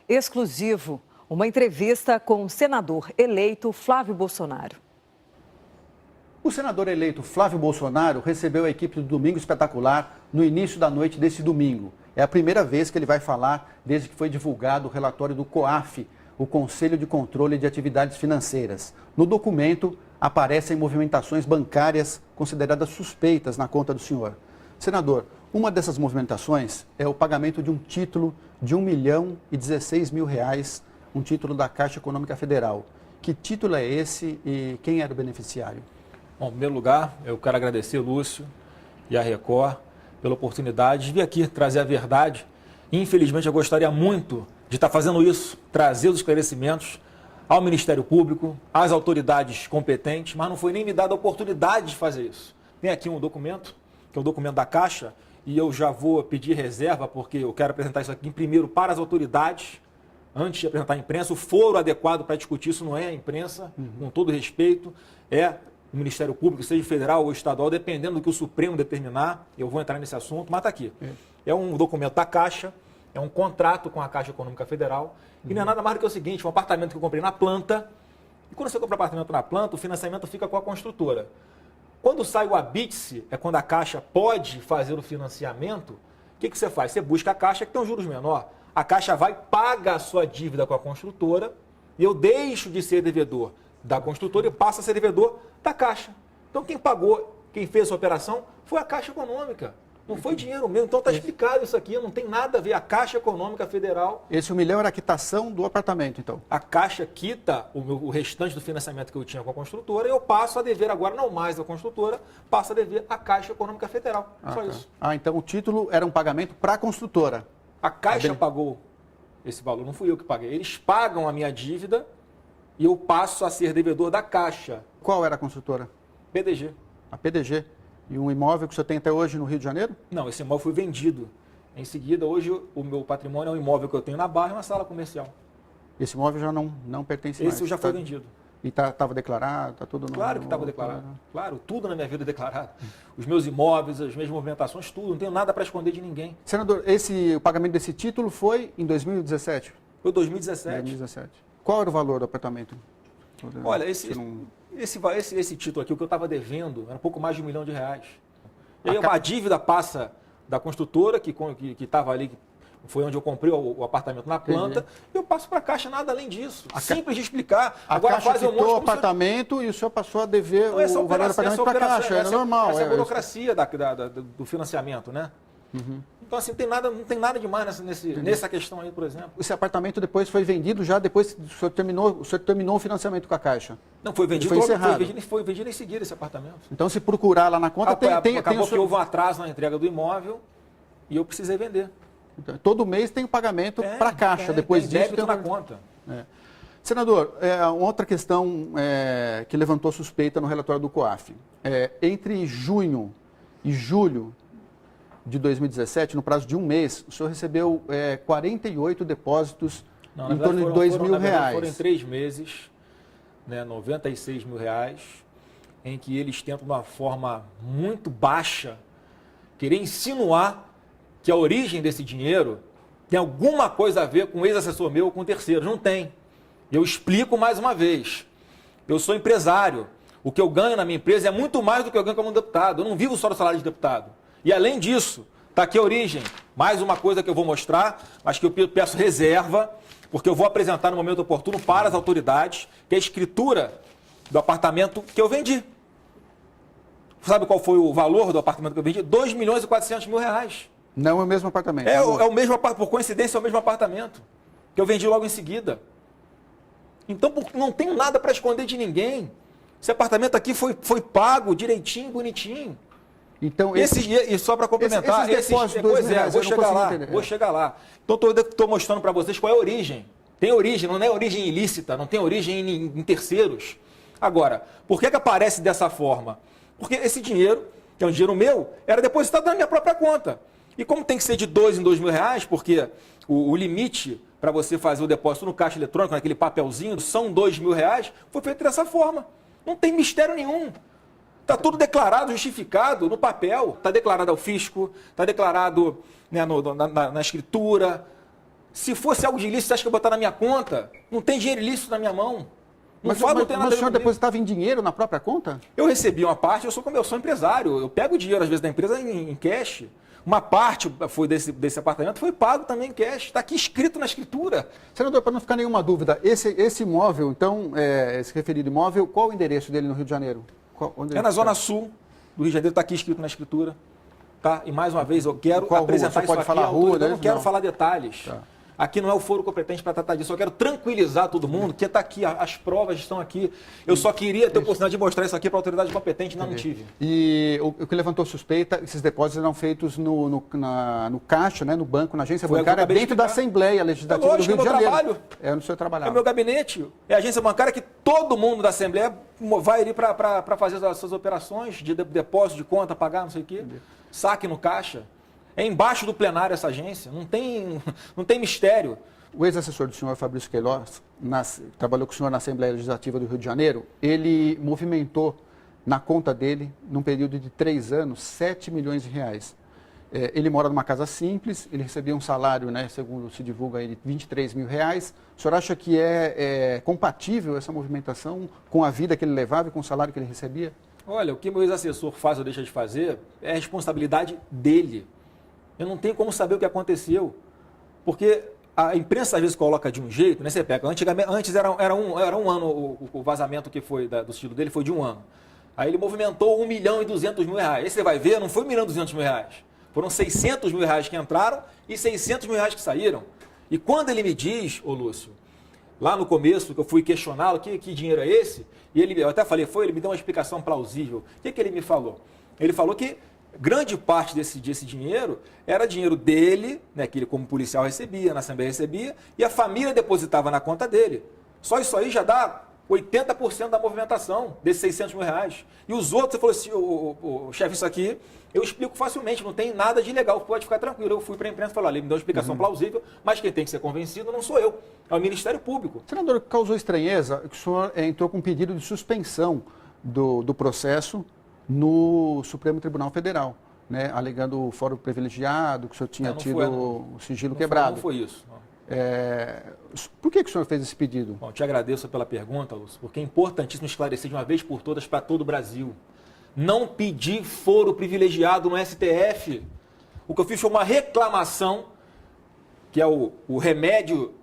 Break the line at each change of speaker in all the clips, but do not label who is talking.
Exclusivo, uma entrevista com o senador eleito Flávio Bolsonaro.
O senador eleito Flávio Bolsonaro recebeu a equipe do Domingo Espetacular no início da noite desse domingo. É a primeira vez que ele vai falar desde que foi divulgado o relatório do COAF, o Conselho de Controle de Atividades Financeiras. No documento aparecem movimentações bancárias consideradas suspeitas na conta do senhor. Senador, uma dessas movimentações é o pagamento de um título de R$1.016.000, um título da Caixa Econômica Federal. Que título é esse e quem era o beneficiário?
Bom, em primeiro lugar, eu quero agradecer, Lúcio, e a Record pela oportunidade de vir aqui trazer a verdade. Infelizmente, eu gostaria muito de estar fazendo isso, trazer os esclarecimentos ao Ministério Público, às autoridades competentes, mas não foi nem me dada a oportunidade de fazer isso. Tem aqui um documento, que é o documento da Caixa, e eu já vou pedir reserva, porque eu quero apresentar isso aqui primeiro para as autoridades, antes de apresentar à imprensa. O foro adequado para discutir isso não é a imprensa, com todo respeito, é o Ministério Público, seja federal ou estadual, dependendo do que o Supremo determinar. Eu vou entrar nesse assunto, mas está aqui. É um documento da Caixa, é um contrato com a Caixa Econômica Federal, e não é nada mais do que o seguinte: um apartamento que eu comprei na planta, e quando você compra apartamento na planta, o financiamento fica com a construtora. Quando sai o habite-se, é quando a Caixa pode fazer o financiamento. O que você faz? Você busca a Caixa, que tem um juros menor. A Caixa vai, paga a sua dívida com a construtora, e eu deixo de ser devedor da construtora e passo a ser devedor da Caixa. Então quem pagou, quem fez essa operação, foi a Caixa Econômica. Não foi dinheiro meu. Então está explicado isso aqui, não tem nada a ver. A Caixa Econômica Federal...
Esse 1 milhão era a quitação do apartamento, então?
A Caixa quita o restante do financiamento que eu tinha com a construtora e eu passo a dever agora, não mais da construtora, passo a dever à Caixa Econômica Federal. Só isso.
Então o título era um pagamento para a construtora.
A Caixa pagou esse valor, não fui eu que paguei. Eles pagam a minha dívida e eu passo a ser devedor da Caixa.
Qual era a construtora?
PDG.
A PDG. E um imóvel que o senhor tem até hoje no Rio de Janeiro?
Não, esse imóvel foi vendido. Em seguida, hoje, o meu patrimônio é um imóvel que eu tenho na Barra e uma sala comercial.
Esse imóvel já não pertence mais?
Esse já foi vendido.
E estava declarado? Está tudo
Claro que estava declarado. Claro, tudo na minha vida é declarado. Os meus imóveis, as minhas movimentações, tudo. Não tenho nada para esconder de ninguém.
Senador, o pagamento desse título foi em 2017?
Foi 2017.
2017. Qual era o valor do apartamento?
Olha, esse título aqui, o que eu estava devendo, era um pouco mais de R$1 milhão. E aí a dívida passa da construtora, que estava ali, foi onde eu comprei o apartamento na planta, e eu passo para a Caixa, nada além disso. Simples de explicar.
Agora Caixa quitou o apartamento e o senhor passou a dever o valor do apartamento para a Caixa. Era normal.
Essa é a burocracia do financiamento, né? Então, assim, não tem nada demais nessa questão aí, por exemplo.
Esse apartamento depois foi vendido já depois que o senhor terminou o financiamento com a Caixa?
Não, foi vendido.
Foi encerrado.
Foi vendido em seguida esse apartamento.
Então, se procurar lá na conta,
acabou que houve um atraso na entrega do imóvel e eu precisei vender.
Então, todo mês tem o pagamento para a Caixa. Depois disso,
débito na conta.
Senador, outra questão que levantou suspeita no relatório do COAF. Entre junho e julho de 2017, no prazo de um mês, o senhor recebeu 48 depósitos em torno de R$2.000.
Foram em 3 meses, né, R$96 mil, em que eles tentam, de uma forma muito baixa, querer insinuar que a origem desse dinheiro tem alguma coisa a ver com um ex-assessor meu ou com terceiros. Não tem. Eu explico mais uma vez. Eu sou empresário. O que eu ganho na minha empresa é muito mais do que eu ganho como deputado. Eu não vivo só do salário de deputado. E além disso, está aqui a origem. Mais uma coisa que eu vou mostrar, mas que eu peço reserva, porque eu vou apresentar no momento oportuno para as autoridades, que é a escritura do apartamento que eu vendi. Sabe qual foi o valor do apartamento que eu vendi? R$2.400.000.
Não é o mesmo apartamento.
É o mesmo apartamento, por coincidência é o mesmo apartamento, que eu vendi logo em seguida. Então não tenho nada para esconder de ninguém. Esse apartamento aqui foi pago direitinho, bonitinho.
Então,
e só para complementar, vou chegar lá. Então estou mostrando para vocês qual é a origem. Tem origem, não é origem ilícita, não tem origem em terceiros. Agora, por que aparece dessa forma? Porque esse dinheiro, que é um dinheiro meu, era depositado na minha própria conta. E como tem que ser de R$2 em R$2.000, porque o limite para você fazer o depósito no caixa eletrônico, naquele papelzinho, são R$2.000, foi feito dessa forma. Não tem mistério nenhum. Está tudo declarado, justificado no papel. Está declarado ao fisco, está declarado, né, na escritura. Se fosse algo de ilícito, você acha que eu ia botar na minha conta? Não tem dinheiro ilícito na minha mão. Não
Mas,
fala,
mas,
não tem
mas
nada
o senhor
comigo.
depositava em dinheiro na própria conta?
Eu recebi uma parte, eu sou empresário. Eu pego o dinheiro, às vezes, da empresa em cash. Uma parte foi desse apartamento foi pago também em cash. Está aqui escrito na escritura.
Senador, para não ficar nenhuma dúvida, esse imóvel, então, esse referido imóvel, qual o endereço dele no Rio de Janeiro?
É na Zona Sul do Rio de Janeiro, está aqui escrito na escritura. Tá? E mais uma vez, eu quero
Qual
apresentar
rua? Você
isso
pode
aqui
falar
à autoridade.
rua,
Eu não
né?
quero
Não.
falar detalhes.
Tá.
Aqui não é o foro competente para tratar disso. Eu quero tranquilizar todo mundo que está aqui, as provas estão aqui. Eu só queria ter a oportunidade de mostrar isso aqui para a autoridade competente, não tive.
E o que levantou suspeita, esses depósitos eram feitos no caixa, né, no banco, na agência
Foi o que eu
bancária,
acabei de
dentro da
explicar.
Assembleia Legislativa
É lógico,
do Rio de
é meu
Janeiro.
trabalho.
É no seu trabalho.
É o meu gabinete, é a agência bancária que todo mundo da Assembleia vai ali para fazer as suas operações de depósito de conta, pagar, não sei o quê. Saque no caixa. É embaixo do plenário essa agência, não tem mistério.
O ex-assessor do senhor, Fabrício Queiroz, trabalhou com o senhor na Assembleia Legislativa do Rio de Janeiro, ele movimentou na conta dele, num período de 3 anos, 7 milhões de reais. Ele mora numa casa simples, ele recebia um salário, né, segundo se divulga ele, 23 mil reais. O senhor acha que é compatível essa movimentação com a vida que ele levava e com o salário que ele recebia?
Olha, o que meu ex-assessor faz ou deixa de fazer é responsabilidade dele. Eu não tenho como saber o que aconteceu, porque a imprensa às vezes coloca de um jeito, né? Você pega, antes era um ano, o vazamento que foi do estilo dele foi de 1 ano. Aí ele movimentou 1.200.000 reais. Aí você vai ver, não foi 1.200.000 reais. Foram 600 mil reais que entraram e 600 mil reais que saíram. E quando ele me diz, ô Lúcio, lá no começo, que eu fui questioná-lo, que dinheiro é esse? E eu até falei, ele me deu uma explicação plausível. O que ele me falou? Ele falou que grande parte desse dinheiro era dinheiro dele, né, que ele como policial recebia, na Assembleia recebia, e a família depositava na conta dele. Só isso aí já dá 80% da movimentação desses 600 mil reais. E os outros, você falou assim, chefe, isso aqui eu explico facilmente, não tem nada de ilegal, pode ficar tranquilo. Eu fui para a imprensa e falei, ele me deu uma explicação plausível, mas quem tem que ser convencido não sou eu, é o Ministério Público.
Senador, causou estranheza que o senhor entrou com um pedido de suspensão do processo no Supremo Tribunal Federal, né, alegando o fórum privilegiado, que o senhor tinha tido o sigilo quebrado.
Não foi isso.
Por que o senhor fez esse pedido?
Bom, te agradeço pela pergunta, Lúcio, porque é importantíssimo esclarecer de uma vez por todas para todo o Brasil. Não pedi foro privilegiado no STF. O que eu fiz foi uma reclamação, que é o remédio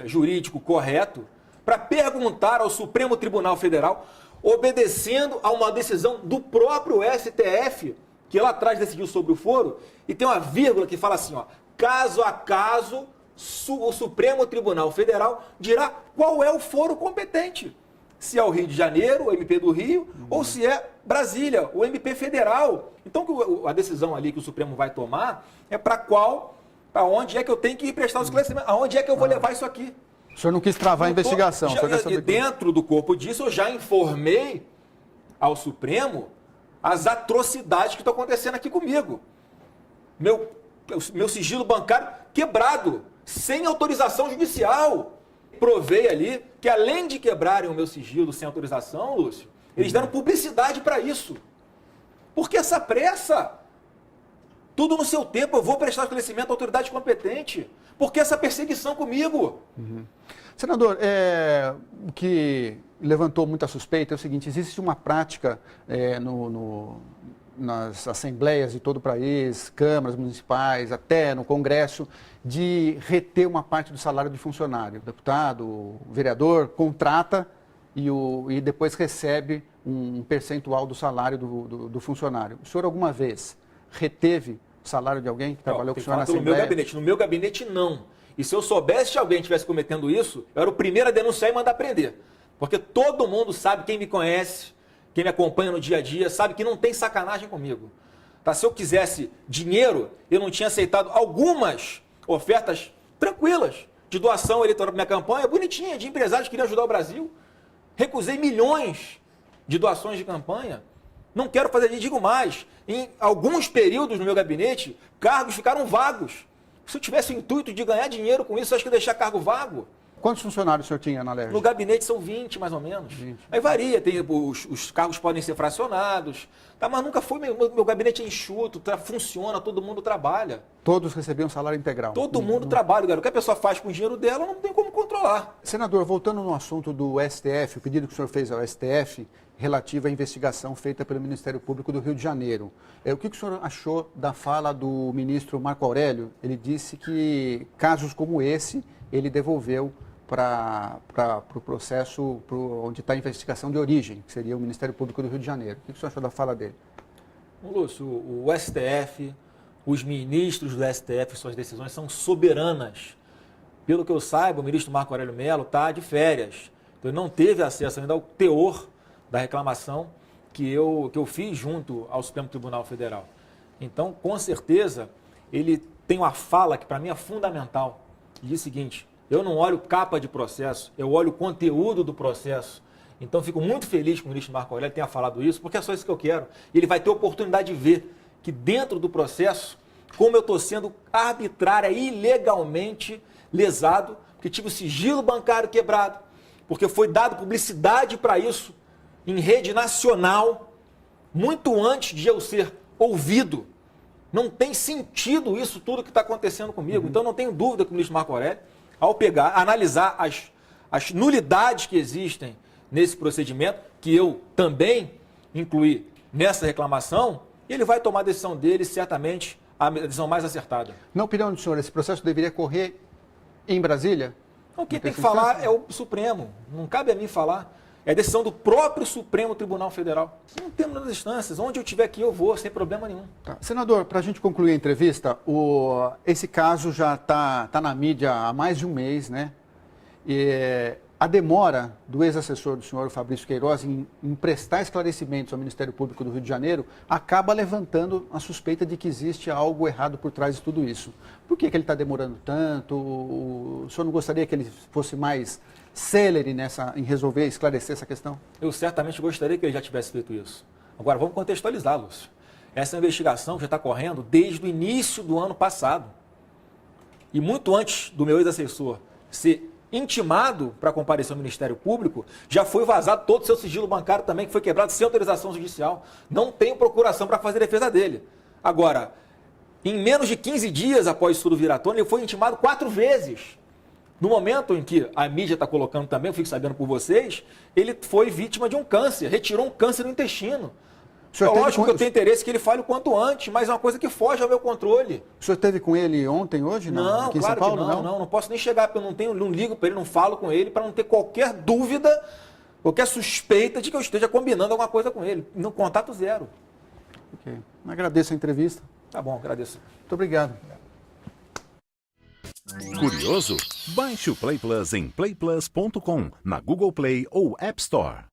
jurídico correto, para perguntar ao Supremo Tribunal Federal, obedecendo a uma decisão do próprio STF, que lá atrás decidiu sobre o foro, e tem uma vírgula que fala assim, ó, caso a caso, o Supremo Tribunal Federal dirá qual é o foro competente. Se é o Rio de Janeiro, o MP do Rio, ou se é Brasília, o MP federal. Então, a decisão ali que o Supremo vai tomar é para onde é que eu tenho que prestar os esclarecimentos, aonde é que eu vou levar isso aqui.
O senhor não quis travar a investigação.
Dentro do corpo disso, eu já informei ao Supremo as atrocidades que estão acontecendo aqui comigo. Meu sigilo bancário quebrado, sem autorização judicial. Provei ali que, além de quebrarem o meu sigilo sem autorização, Lúcio, eles deram publicidade para isso. Por que essa pressa? Tudo no seu tempo, eu vou prestar esclarecimento à autoridade competente. Por que essa perseguição comigo?
Senador, o que levantou muita suspeita é o seguinte, existe uma prática nas assembleias de todo o país, câmaras municipais, até no Congresso, de reter uma parte do salário de funcionário. O deputado, o vereador, contrata e depois recebe um percentual do salário do funcionário. O senhor alguma vez reteve o salário de alguém que trabalhou com o senhor na Assembleia?
No meu gabinete, não. E se eu soubesse que alguém estivesse cometendo isso, eu era o primeiro a denunciar e mandar prender. Porque todo mundo sabe, quem me conhece, quem me acompanha no dia a dia, sabe que não tem sacanagem comigo. Tá? Se eu quisesse dinheiro, eu não tinha aceitado algumas ofertas tranquilas de doação eleitoral para minha campanha, bonitinha, de empresários que queriam ajudar o Brasil. Recusei milhões de doações de campanha. Não quero fazer, digo mais, em alguns períodos no meu gabinete, cargos ficaram vagos. Se eu tivesse o intuito de ganhar dinheiro com isso, eu acho que ia deixar cargo vago.
Quantos funcionários o senhor tinha na Alerj?
No gabinete são 20, mais ou menos.
20.
Aí varia, os cargos podem ser fracionados, tá? Mas nunca foi, meu gabinete é enxuto, funciona, todo mundo trabalha.
Todos recebiam salário integral?
Todo mundo trabalha, cara. O que a pessoa faz com o dinheiro dela não tem como controlar.
Senador, voltando no assunto do STF, o pedido que o senhor fez ao STF relativo à investigação feita pelo Ministério Público do Rio de Janeiro. O que o senhor achou da fala do ministro Marco Aurélio? Ele disse que casos como esse, ele devolveu para o processo onde está a investigação de origem, que seria o Ministério Público do Rio de Janeiro. O que o senhor achou da fala dele?
Lúcio, o STF, os ministros do STF, suas decisões são soberanas. Pelo que eu saiba, o ministro Marco Aurélio Mello está de férias. Então, ele não teve acesso ainda ao teor da reclamação que eu fiz junto ao Supremo Tribunal Federal. Então, com certeza, ele tem uma fala que para mim é fundamental. E diz o seguinte: eu não olho capa de processo, eu olho o conteúdo do processo. Então, fico muito feliz que o ministro Marco Aurélio tenha falado isso, porque é só isso que eu quero. E ele vai ter oportunidade de ver que dentro do processo, como eu estou sendo arbitrária e ilegalmente lesado, porque tive o sigilo bancário quebrado, porque foi dado publicidade para isso em rede nacional, muito antes de eu ser ouvido. Não tem sentido isso tudo que está acontecendo comigo. Então, não tenho dúvida que o ministro Marco Aurélio, ao analisar as nulidades que existem nesse procedimento, que eu também incluí nessa reclamação, ele vai tomar a decisão dele, certamente a decisão mais acertada.
Na opinião do senhor, esse processo deveria correr em Brasília?
Então, quem tem que falar é o Supremo. Não cabe a mim falar. É a decisão do próprio Supremo Tribunal Federal. Não temos nas instâncias. Onde eu estiver aqui, eu vou, sem problema nenhum.
Tá. Senador, para a gente concluir a entrevista, esse caso já está na mídia há mais de um mês, né? E a demora do ex-assessor do senhor Fabrício Queiroz em prestar esclarecimentos ao Ministério Público do Rio de Janeiro acaba levantando a suspeita de que existe algo errado por trás de tudo isso. Por que ele está demorando tanto? O senhor não gostaria que ele fosse mais célere em resolver, esclarecer essa questão?
Eu certamente gostaria que ele já tivesse feito isso. Agora, vamos contextualizar, Lúcio. Essa investigação já está correndo desde o início do ano passado. E muito antes do meu ex-assessor ser intimado para comparecer ao Ministério Público, já foi vazado todo o seu sigilo bancário também, que foi quebrado sem autorização judicial. Não tenho procuração para fazer defesa dele. Agora, em menos de 15 dias após isso tudo vir à tona, ele foi intimado 4 vezes. No momento em que a mídia está colocando também, eu fico sabendo por vocês, ele foi vítima de um câncer, retirou um câncer no intestino. É lógico que eu tenho interesse que ele fale o quanto antes, mas é uma coisa que foge ao meu controle.
O senhor esteve com ele ontem, hoje?
Não,
aqui
claro
em São Paulo,
que não posso nem chegar, porque eu não ligo para ele, não falo com ele, para não ter qualquer dúvida, qualquer suspeita de que eu esteja combinando alguma coisa com ele. No contato zero.
Ok. Agradeço a entrevista.
Tá bom, agradeço.
Muito obrigado.
Curioso? Baixe o Play Plus em playplus.com, na Google Play ou App Store.